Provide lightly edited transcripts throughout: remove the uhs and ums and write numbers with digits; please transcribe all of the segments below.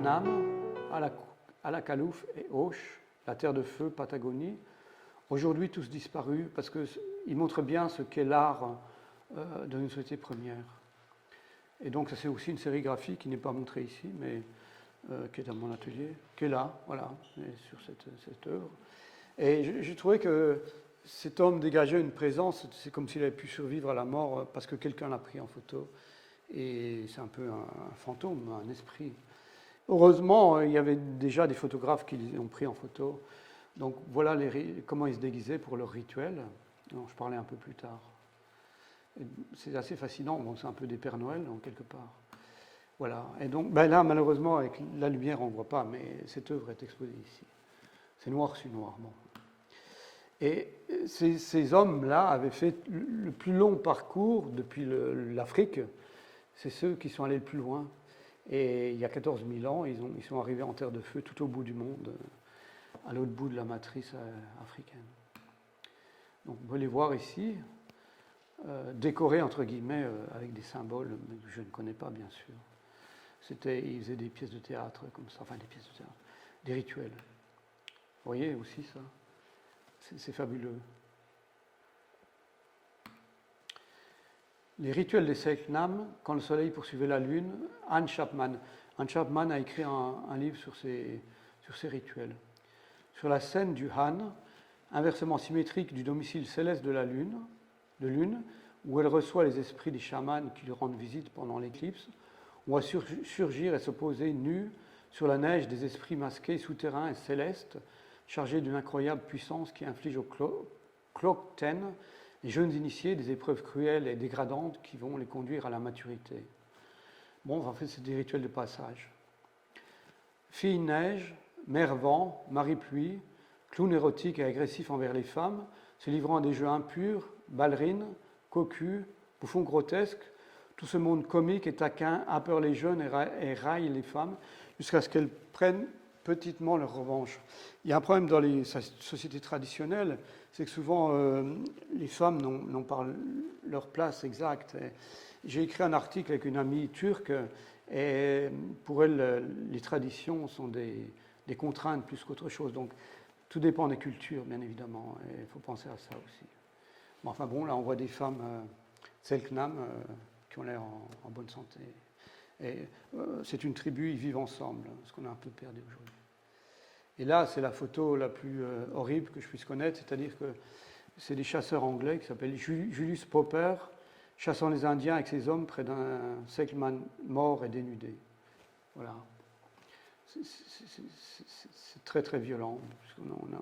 Selknam, Alakalouf et Auch, la terre de feu, Patagonie. Aujourd'hui, tous disparus parce qu'ils montrent bien ce qu'est l'art d'une société première. Et donc, ça c'est aussi une sérigraphie qui n'est pas montrée ici, mais qui est à mon atelier, qui est là, voilà, sur cette œuvre. Et j'ai trouvé que cet homme dégageait une présence, c'est comme s'il avait pu survivre à la mort parce que quelqu'un l'a pris en photo. Et c'est un peu un fantôme, un esprit. Heureusement, il y avait déjà des photographes qui l'ont pris en photo. Donc voilà comment ils se déguisaient pour leur rituel, dont je parlais un peu plus tard. C'est assez fascinant, bon, c'est un peu des Pères Noël, en quelque part. Voilà. Et donc là, malheureusement, avec la lumière, on ne voit pas, mais cette œuvre est exposée ici. C'est noir sur noir. Bon. Et ces hommes-là avaient fait le plus long parcours depuis l'Afrique. C'est ceux qui sont allés le plus loin. Et il y a 14 000 ans, ils sont arrivés en terre de feu tout au bout du monde, à l'autre bout de la matrice africaine. Donc vous pouvez les voir ici, décorés entre guillemets avec des symboles que je ne connais pas bien sûr. Ils faisaient des pièces de théâtre comme ça, enfin des pièces de théâtre, des rituels. Vous voyez aussi ça, c'est fabuleux. Les rituels des Selknam, quand le soleil poursuivait la lune, Anne Chapman. Anne Chapman a écrit un livre sur ces rituels. Sur la scène du Han, inversement symétrique du domicile céleste de la lune, où elle reçoit les esprits des chamans qui lui rendent visite pendant l'éclipse, on voit surgir et se poser nus sur la neige des esprits masqués, souterrains et célestes, chargés d'une incroyable puissance qui inflige au Klokten, les jeunes initiés, des épreuves cruelles et dégradantes qui vont les conduire à la maturité. Bon, en fait, c'est des rituels de passage. Fille neige, mère vent, mari pluie, clown érotique et agressif envers les femmes, se livrant à des jeux impurs, ballerines, cocus, bouffons grotesques, tout ce monde comique et taquin a peur les jeunes et raille les femmes jusqu'à ce qu'elles prennent petitement leur revanche. Il y a un problème dans les sociétés traditionnelles, c'est que souvent les femmes n'ont pas leur place exacte. J'ai écrit un article avec une amie turque et pour elle, les traditions sont des contraintes plus qu'autre chose. Donc tout dépend des cultures, bien évidemment, et il faut penser à ça aussi. Bon, enfin bon, là on voit des femmes Selknam qui ont l'air en bonne santé. Et c'est une tribu, ils vivent ensemble, ce qu'on a un peu perdu aujourd'hui. Et là, c'est la photo la plus horrible que je puisse connaître, c'est-à-dire que c'est des chasseurs anglais qui s'appellent Julius Popper, chassant les Indiens avec ses hommes près d'un Selknam mort et dénudé. Voilà. C'est très très violent,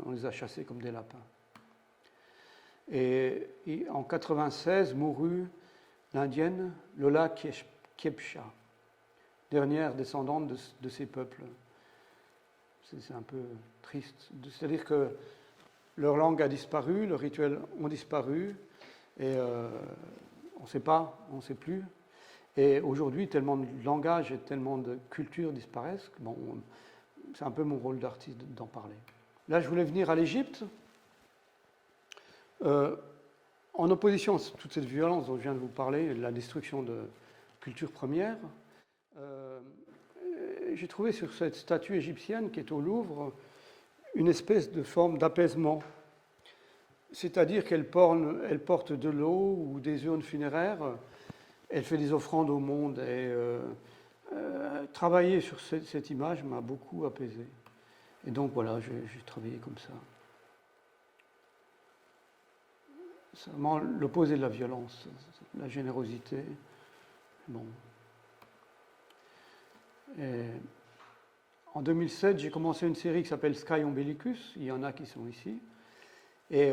on les a chassés comme des lapins. Et en 96, mourut l'Indienne Lola Kiepsha, dernière descendante de ces peuples. C'est un peu triste. C'est-à-dire que leur langue a disparu, leurs rituels ont disparu, et on ne sait pas, on ne sait plus. Et aujourd'hui, tellement de langages et tellement de cultures disparaissent, bon, c'est un peu mon rôle d'artiste d'en parler. Là, je voulais venir à l'Égypte. En opposition à toute cette violence dont je viens de vous parler, la destruction de cultures premières, j'ai trouvé sur cette statue égyptienne qui est au Louvre une espèce de forme d'apaisement. C'est-à-dire qu'elle porte de l'eau ou des urnes funéraires, elle fait des offrandes au monde. Et travailler sur cette image m'a beaucoup apaisé. Et donc voilà, j'ai travaillé comme ça. C'est vraiment l'opposé de la violence, la générosité. Bon. Et en 2007, j'ai commencé une série qui s'appelle Sky Umbilicus. Il y en a qui sont ici. Et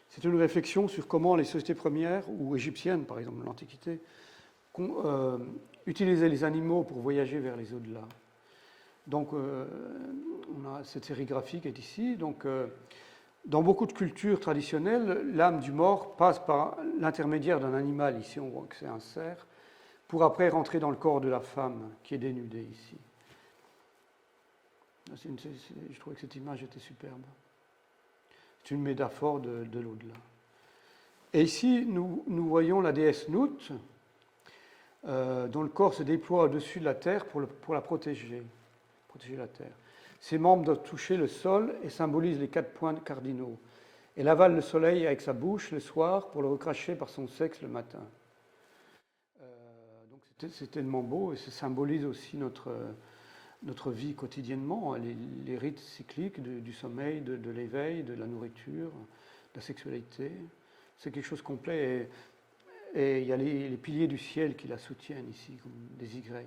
c'est une réflexion sur comment les sociétés premières, ou égyptiennes par exemple, l'Antiquité, utilisaient les animaux pour voyager vers les au-delà. Donc, on a cette sérigraphie qui est ici. Donc, dans beaucoup de cultures traditionnelles, l'âme du mort passe par l'intermédiaire d'un animal. Ici, on voit que c'est un cerf, pour après rentrer dans le corps de la femme qui est dénudée ici. Je trouvais que cette image était superbe. C'est une métaphore de l'au-delà. Et ici, nous voyons la déesse Nut, dont le corps se déploie au-dessus de la terre pour la protéger. protéger la terre. Ses membres doivent toucher le sol et symbolisent les 4 points cardinaux. Elle avale le soleil avec sa bouche le soir pour le recracher par son sexe le matin. Donc c'est tellement beau et ça symbolise aussi notre vie quotidiennement, les rites cycliques du sommeil, de l'éveil, de la nourriture, de la sexualité. C'est quelque chose de complet et il y a les piliers du ciel qui la soutiennent ici, comme des Y.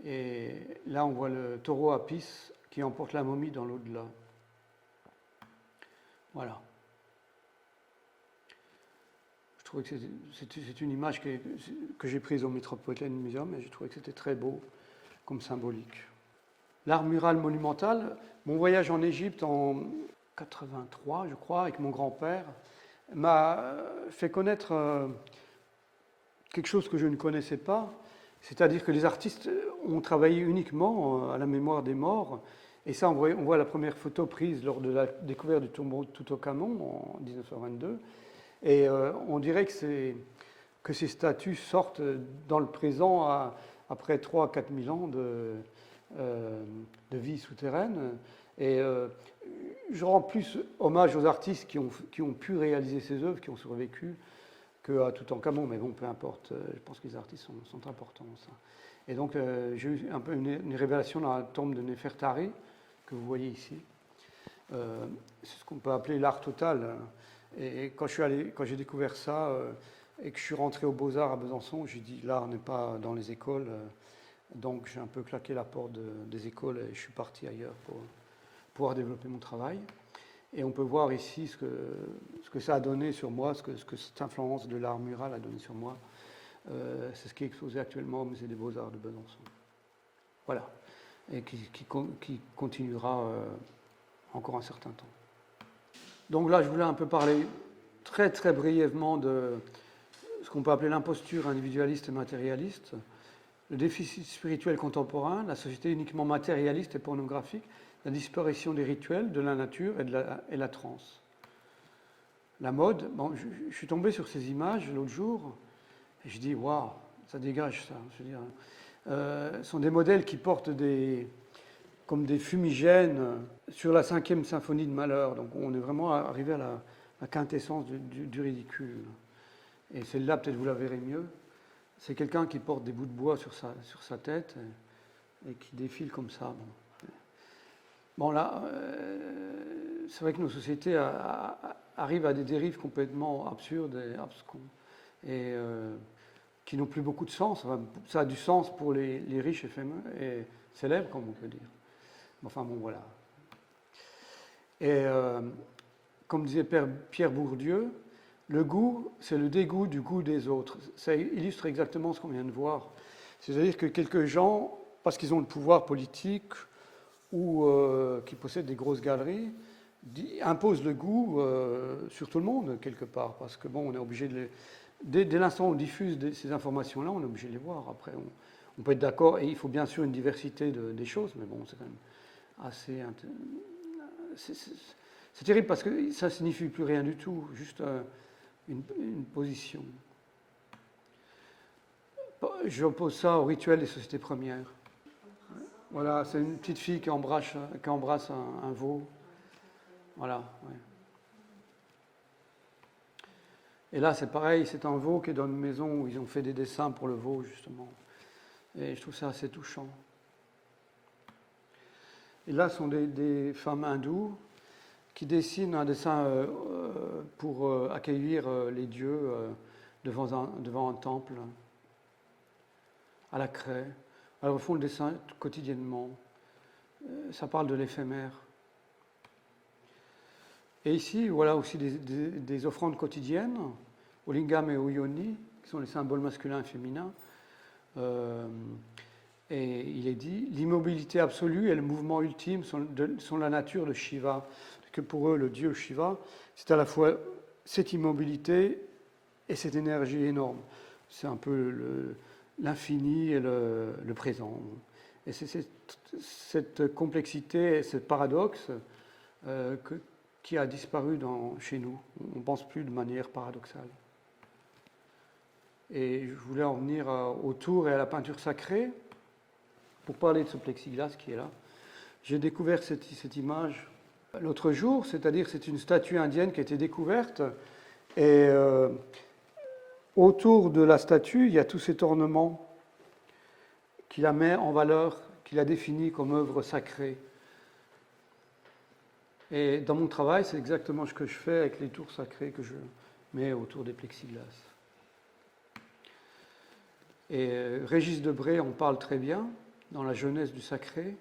Et là, on voit le taureau Apis qui emporte la momie dans l'au-delà. Voilà. Je trouvais que c'est une image que j'ai prise au Metropolitan Museum et je trouvais que c'était très beau comme symbolique. L'art mural monumental, mon voyage en Égypte en 83, je crois, avec mon grand-père, m'a fait connaître quelque chose que je ne connaissais pas, c'est-à-dire que les artistes ont travaillé uniquement à la mémoire des morts. Et ça, on voit la première photo prise lors de la découverte du tombeau de Toutankhamon en 1922. Et on dirait que ces statues sortent dans le présent après 3 à 4 000 ans de vie souterraine. Et je rends plus hommage aux artistes qui ont pu réaliser ces œuvres, qui ont survécu, qu'à Toutankhamon. Mais bon, peu importe, je pense que les artistes sont importants. Ça. Et donc, j'ai eu un peu une révélation dans la tombe de Néfertari, que vous voyez ici. C'est ce qu'on peut appeler l'art total. Et quand j'ai découvert ça et que je suis rentré aux Beaux-Arts à Besançon, j'ai dit l'art n'est pas dans les écoles. Donc j'ai un peu claqué la porte des écoles et je suis parti ailleurs pour pouvoir développer mon travail. Et on peut voir ici ce que ça a donné sur moi, ce que cette influence de l'art mural a donné sur moi. C'est ce qui est exposé actuellement au Musée des Beaux-Arts de Besançon. Voilà. Et qui continuera encore un certain temps. Donc là, je voulais un peu parler très très brièvement de ce qu'on peut appeler l'imposture individualiste et matérialiste, le déficit spirituel contemporain, la société uniquement matérialiste et pornographique, la disparition des rituels, de la nature et la transe. La mode, bon, je suis tombé sur ces images l'autre jour et je dis waouh, ça dégage ça. Je veux dire, sont des modèles qui portent comme des fumigènes sur la 5e symphonie de Mahler. Donc on est vraiment arrivé à la quintessence du ridicule. Et celle-là, peut-être vous la verrez mieux. C'est quelqu'un qui porte des bouts de bois sur sa tête et qui défile comme ça. Bon là, c'est vrai que nos sociétés arrivent à des dérives complètement absurdes et abscons. Et qui n'ont plus beaucoup de sens. Enfin, ça a du sens pour les riches et célèbres, comme on peut dire. Enfin bon, voilà. Et comme disait Pierre Bourdieu, le goût, c'est le dégoût du goût des autres. Ça illustre exactement ce qu'on vient de voir. C'est-à-dire que quelques gens, parce qu'ils ont le pouvoir politique ou qui possèdent des grosses galeries, imposent le goût sur tout le monde, quelque part. Parce que bon, on est obligé de dès l'instant où on diffuse ces informations-là, on est obligé de les voir. Après, on peut être d'accord, et il faut bien sûr une diversité des choses, mais bon, c'est quand même assez... C'est terrible parce que ça ne signifie plus rien du tout, juste une position. Je oppose ça au rituel des sociétés premières. Voilà, c'est une petite fille qui embrasse un veau. Voilà, ouais. Et là, c'est pareil, c'est un veau qui est dans une maison où ils ont fait des dessins pour le veau, justement. Et je trouve ça assez touchant. Et là, sont des femmes hindoues qui dessinent un dessin pour accueillir les dieux devant un temple, à la craie. Elles font le dessin quotidiennement. Ça parle de l'éphémère. Et ici, voilà aussi des offrandes quotidiennes, au lingam et au yoni, qui sont les symboles masculins et féminins. Et il est dit, l'immobilité absolue et le mouvement ultime sont la nature de Shiva. Que pour eux, le dieu Shiva, c'est à la fois cette immobilité et cette énergie énorme. C'est un peu l'infini et le présent. Et c'est cette complexité et ce paradoxe qui a disparu chez nous. On ne pense plus de manière paradoxale. Et je voulais en venir au tour et à la peinture sacrée. pour parler de ce plexiglas qui est là. J'ai découvert cette image l'autre jour, c'est-à-dire c'est une statue indienne qui a été découverte et autour de la statue, il y a tout cet ornement qui la met en valeur, qui la définit comme œuvre sacrée. Et dans mon travail, c'est exactement ce que je fais avec les tours sacrées que je mets autour des plexiglas. Et Régis Debray en parle très bien dans La jeunesse du sacré.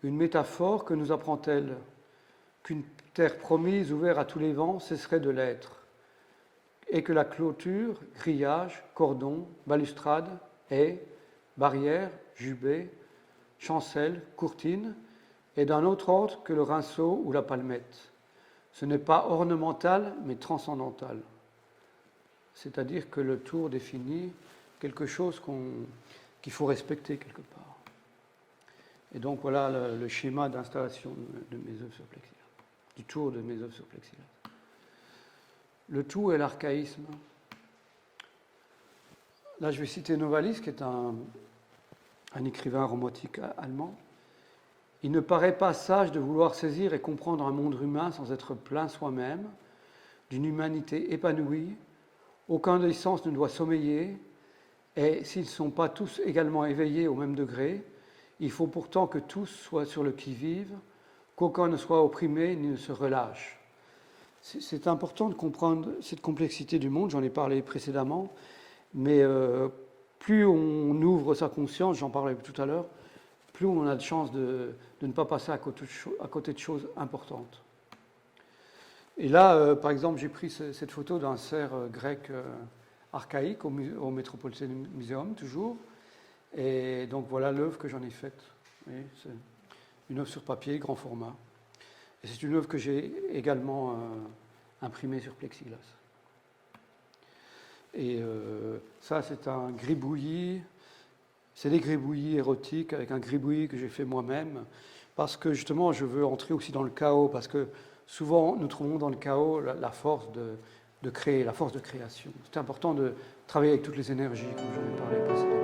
Une métaphore que nous apprend-elle? Qu'une terre promise, ouverte à tous les vents, cesserait de l'être, et que la clôture, grillage, cordon, balustrade, haies, barrières, jubé, chancelle, courtine, est d'un autre ordre que le rinceau ou la palmette. Ce n'est pas ornemental, mais transcendantal. C'est-à-dire que le tour définit quelque chose qu'il faut respecter quelque part. Et donc voilà le schéma d'installation de mes œuvres sur plexiglas, du tour de mes œuvres sur plexiglas. Le tout est l'archaïsme. Là, je vais citer Novalis, qui est un écrivain romantique allemand. Il ne paraît pas sage de vouloir saisir et comprendre un monde humain sans être plein soi-même, d'une humanité épanouie. Aucun des sens ne doit sommeiller, et s'ils ne sont pas tous également éveillés au même degré, il faut pourtant que tous soient sur le qui-vive, qu'aucun ne soit opprimé ni ne se relâche. C'est important de comprendre cette complexité du monde, j'en ai parlé précédemment, mais plus on ouvre sa conscience, j'en parlais tout à l'heure, plus on a de chance de ne pas passer à côté de choses importantes. Et là, par exemple, j'ai pris cette photo d'un cerf grec archaïque au Metropolitan Museum, toujours. Et donc voilà l'œuvre que j'en ai faite. C'est une œuvre sur papier, grand format. Et c'est une œuvre que j'ai également imprimée sur plexiglas. Et ça, c'est un gribouillis. C'est des gribouillis érotiques avec un gribouillis que j'ai fait moi-même. Parce que justement, je veux entrer aussi dans le chaos. Parce que souvent, nous trouvons dans le chaos la force de créer, la force de création. C'est important de travailler avec toutes les énergies, comme j'en ai parlé précédemment.